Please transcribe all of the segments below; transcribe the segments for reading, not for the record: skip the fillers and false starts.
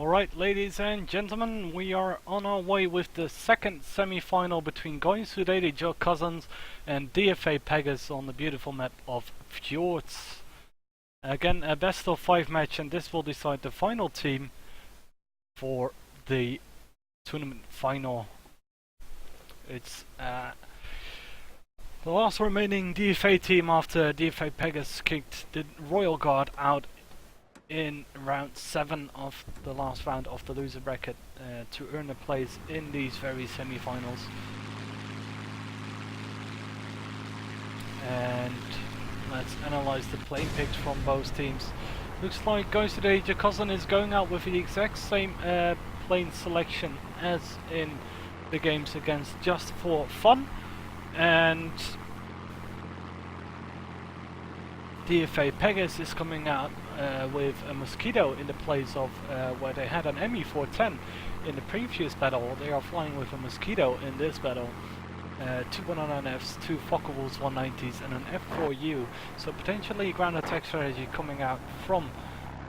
Alright, ladies and gentlemen, we are on our way with the second semi-final between GWDYC Cousins and DFA Pegas on the beautiful map of Fjords. Again, a best of 5 match, and this will decide the final team for the tournament final. It's the last remaining DFA team after DFA Pegas kicked the Royal Guard out in round 7 of the last round of the loser bracket to earn a place in these very semi-finals. And let's analyze the play picks from both teams. Looks like GWDYC Cousin is going out with the exact same plane selection as in the games against Just for Fun, and DFA Pegas is coming out with a Mosquito in the place of where they had an ME410 in the previous battle. They are flying with a Mosquito in this battle. 2 109Fs, 2 Focke-Wulfs 190s and an F4U. So potentially ground attack strategy coming out from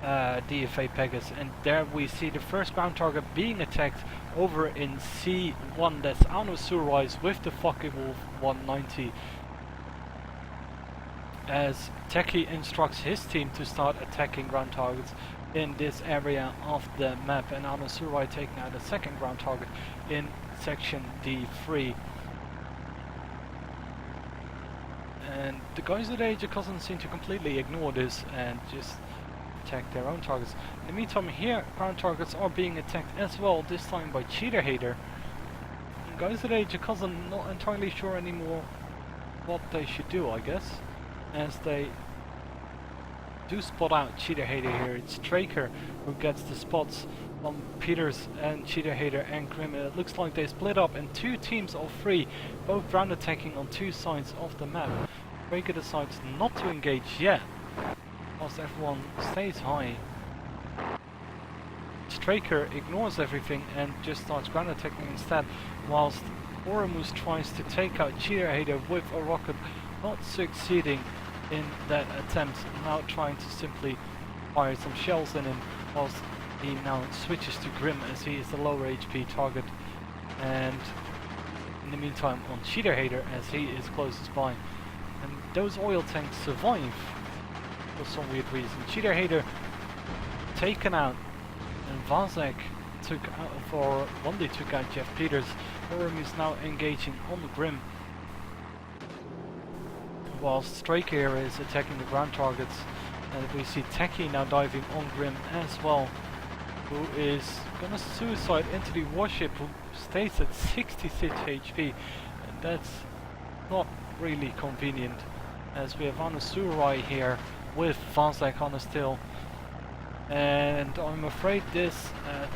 DFA Pegas, and there we see the first ground target being attacked over in C1. That's Anu Surwise with the Focke-Wulf 190. As Techie instructs his team to start attacking ground targets in this area of the map, and Anu Surwise taking out a second ground target in section D3. And the GWDYC Cousins seem to completely ignore this and just attack their own targets. In the meantime, here ground targets are being attacked as well, this time by Cheater Hater. GWDYC Cousin not entirely sure anymore what they should do, I guess, as they do spot out Cheater Hater here. It's Straker who gets the spots on Peters and Cheater Hater and Grim. It looks like they split up in 2 teams of 3, both ground attacking on 2 sides of the map. Straker decides not to engage yet, whilst everyone stays high. Straker ignores everything and just starts ground attacking instead, whilst Oramus tries to take out Cheater Hater with a rocket, not succeeding in that attempt, now trying to simply fire some shells in him, whilst he now switches to Grim as he is the lower HP target, and in the meantime on Cheater Hater as he is closest by. And those oil tanks survive for some weird reason. Cheater Hater taken out, and Vazek took out Jeff Peters. Orem is now engaging on the Grim, whilst Straker is attacking the ground targets, and we see Techie now diving on Grim as well, who is gonna suicide into the warship, who stays at 66 HP, and that's not really convenient, as we have Anasurai here with Vazek on a still. And I'm afraid this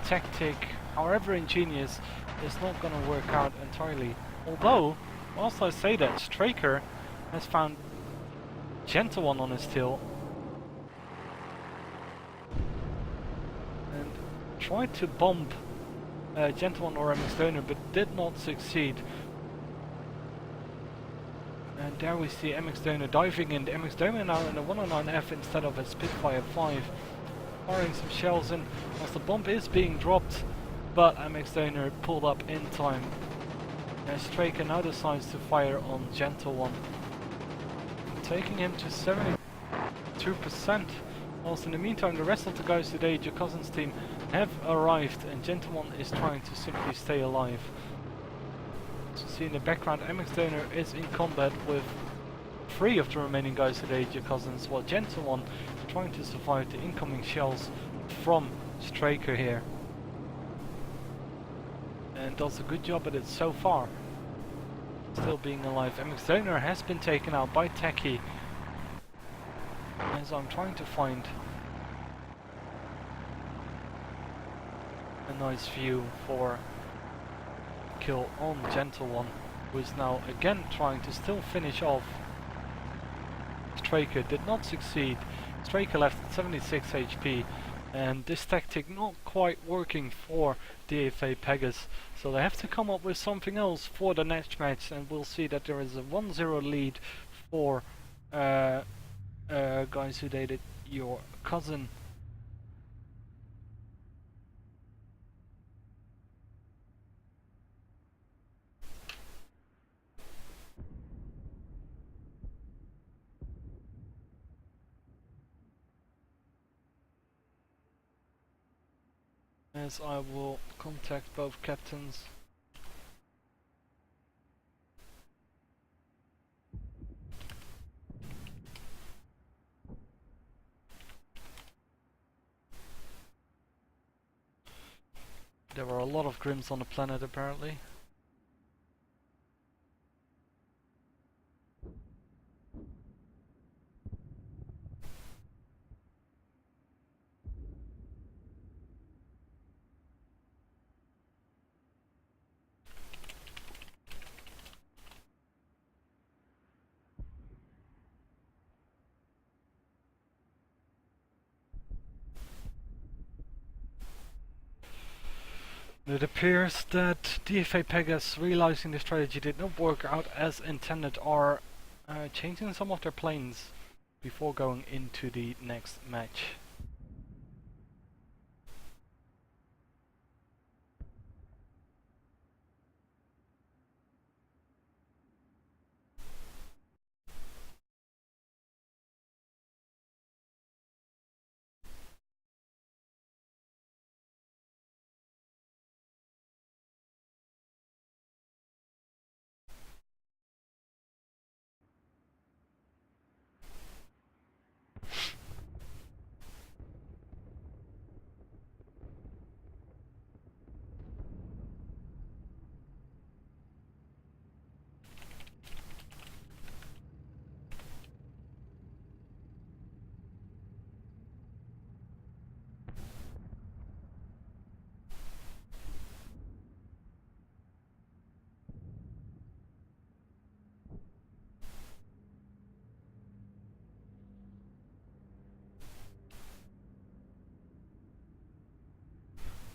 tactic, however ingenious, is not gonna work out entirely. Although, whilst I say that, Straker has found Gentle One on his tail and tried to bomb Gentle One or MX Donor, but did not succeed. And there we see MX Donor diving in. The MX Donor now in a 109F instead of a Spitfire 5, firing some shells in as the bomb is being dropped, but MX Donor pulled up in time. And Straker now decides to fire on Gentle One, taking him to 72%. Whilst in the meantime the rest of the guys today, your Cousins team, have arrived, and Gentle One is trying to simply stay alive. So see in the background, MX Donor is in combat with 3 of the remaining guys today, your Cousins, while Gentle One is trying to survive the incoming shells from Straker here, and does a good job at it so far, still being alive. MX Donor has been taken out by Techie, as I'm trying to find a nice view for kill on Gentle One, who is now again trying to still finish off Straker. Did not succeed. Straker left at 76 HP, and this tactic not quite working for DFA Pegas, so they have to come up with something else for the next match, and we'll see that there is a 1-0 lead for GWDYC your cousin. as I will contact both captains. There were a lot of Grims on the planet apparently. It appears that DFA Pegas, realizing the strategy did not work out as intended, are changing some of their planes before going into the next match.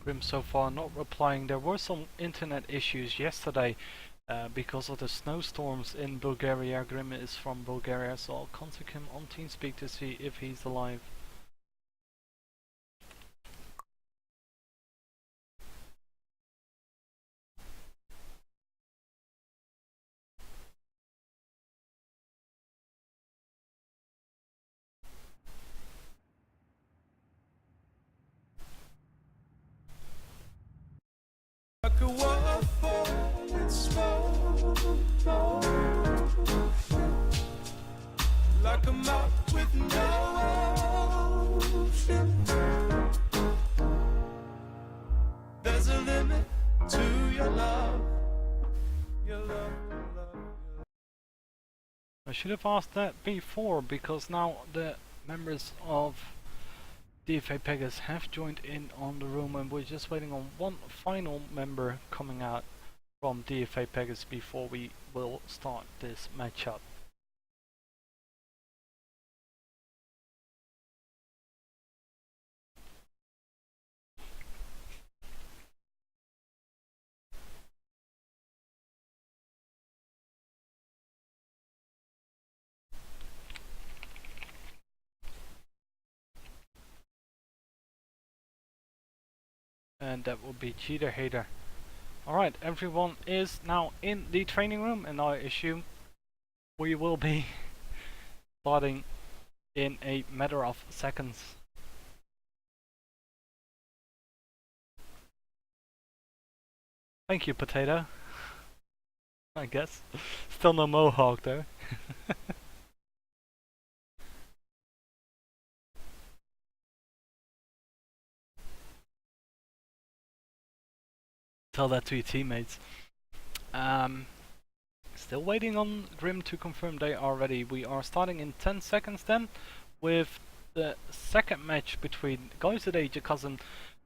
Grim so far not replying. There were some internet issues yesterday because of the snowstorms in Bulgaria. Grim is from Bulgaria, so I'll contact him on TeamSpeak to see if he's alive. Like a waterfall in smoke, like a map with no ocean. There's a limit to your love, your love, your love, your love. I should have asked that before, because now the members of DFA Pegas have joined in on the room, and we're just waiting on one final member coming out from DFA Pegas before we will start this matchup. And that will be Cheater Hater. Alright, everyone is now in the training room, and I assume we will be starting in a matter of seconds. Thank you, Potato. I guess. Still no mohawk though. Tell that to your teammates. Still waiting on Grim to confirm they are ready. We are starting in 10 seconds then with the second match between GWDYC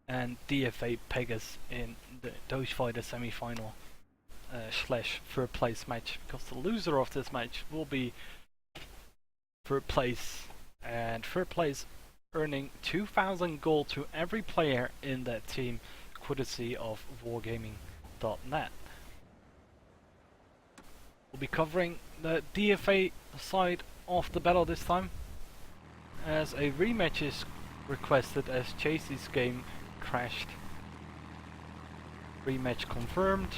and DFA Pegas in the DWDYC semi-final slash third place match, because the loser of this match will be third place, and third place earning 2,000 gold to every player in that team, courtesy of wargaming.net. We'll be covering the DFA side of the battle this time, as a rematch is requested as Chasey's game crashed. Rematch confirmed.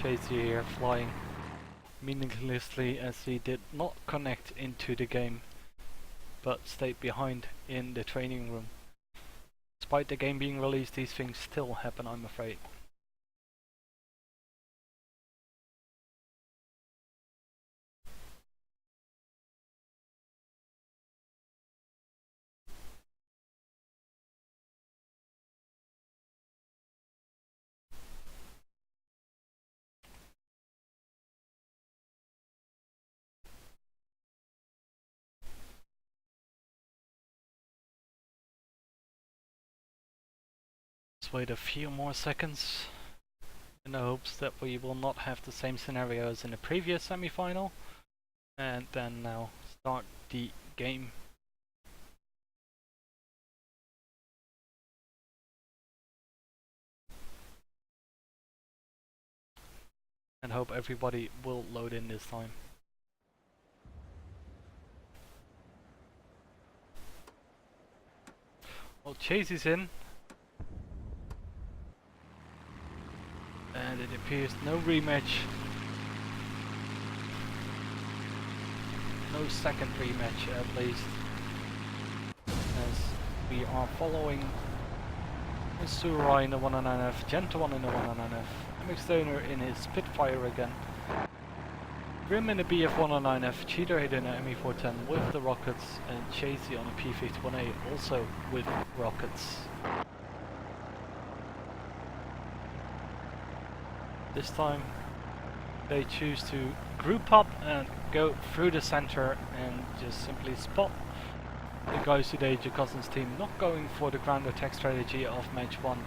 Chasey here flying meaninglessly as he did not connect into the game, but stayed behind in the training room. Despite the game being released, these things still happen, I'm afraid. Let's wait a few more seconds in the hopes that we will not have the same scenario as in the previous semi-final, and then now start the game. And hope everybody will load in this time. Well, Chase is in. And it appears no rematch. No second rematch at least. As we are following Surai in the 109F, Gentleman in the 109F, MX Stoner in his Spitfire again, Grim in the BF109F, Cheater in the ME410 with the rockets, and Chasey on the P51A also with rockets. This time they choose to group up and go through the center and just simply spot the GWDYC Cousins team not going for the ground attack strategy of match 1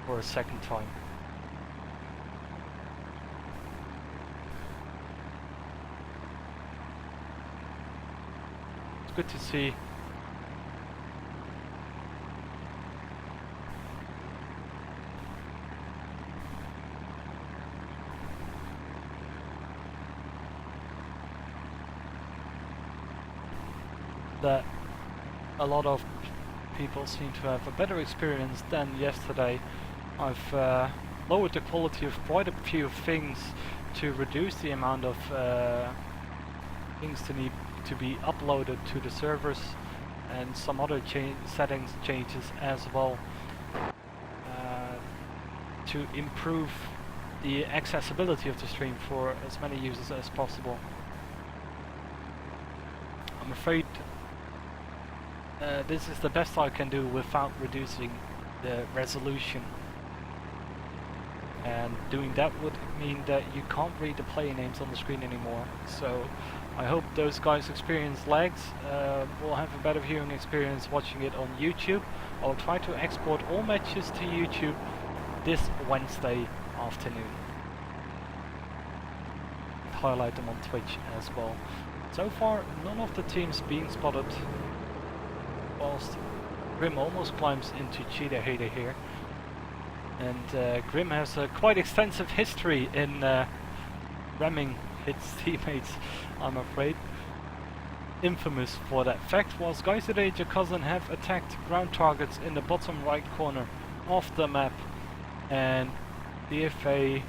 for a second time. It's good to see that a lot of people seem to have a better experience than yesterday. I've lowered the quality of quite a few things to reduce the amount of things to need to be uploaded to the servers, and some other settings changes as well to improve the accessibility of the stream for as many users as possible. I'm afraid this is the best I can do without reducing the resolution, and doing that would mean that you can't read the player names on the screen anymore. So I hope those guys experience lags will have a better viewing experience watching it on YouTube. I'll try to export all matches to YouTube this Wednesday afternoon, highlight them on Twitch as well. So far none of the teams being spotted, whilst Grim almost climbs into Cheetah Hater here. And Grim has a quite extensive history in ramming his teammates, I'm afraid. Infamous for that fact, whilst GWDYC Cousin have attacked ground targets in the bottom right corner of the map, and DFA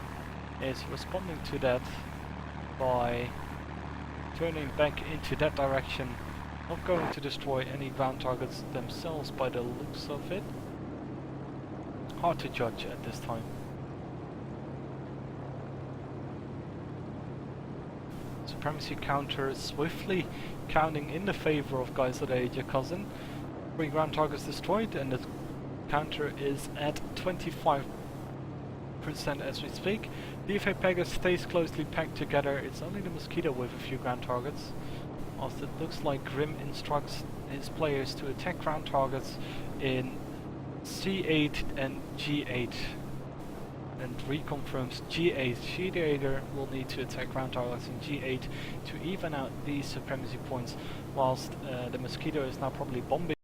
is responding to that by turning back into that direction, not going to destroy any ground targets themselves by the looks of it. Hard to judge at this time. Supremacy counter swiftly counting in the favor of GWDYC Cousin. 3 ground targets destroyed, and the counter is at 25% as we speak. DFA Pegas stays closely packed together. It's only the Mosquito with a few ground targets, whilst it looks like Grim instructs his players to attack ground targets in C8 and G8, and reconfirms G8. Cheater will need to attack ground targets in G8 to even out these supremacy points, whilst the Mosquito is now probably bombing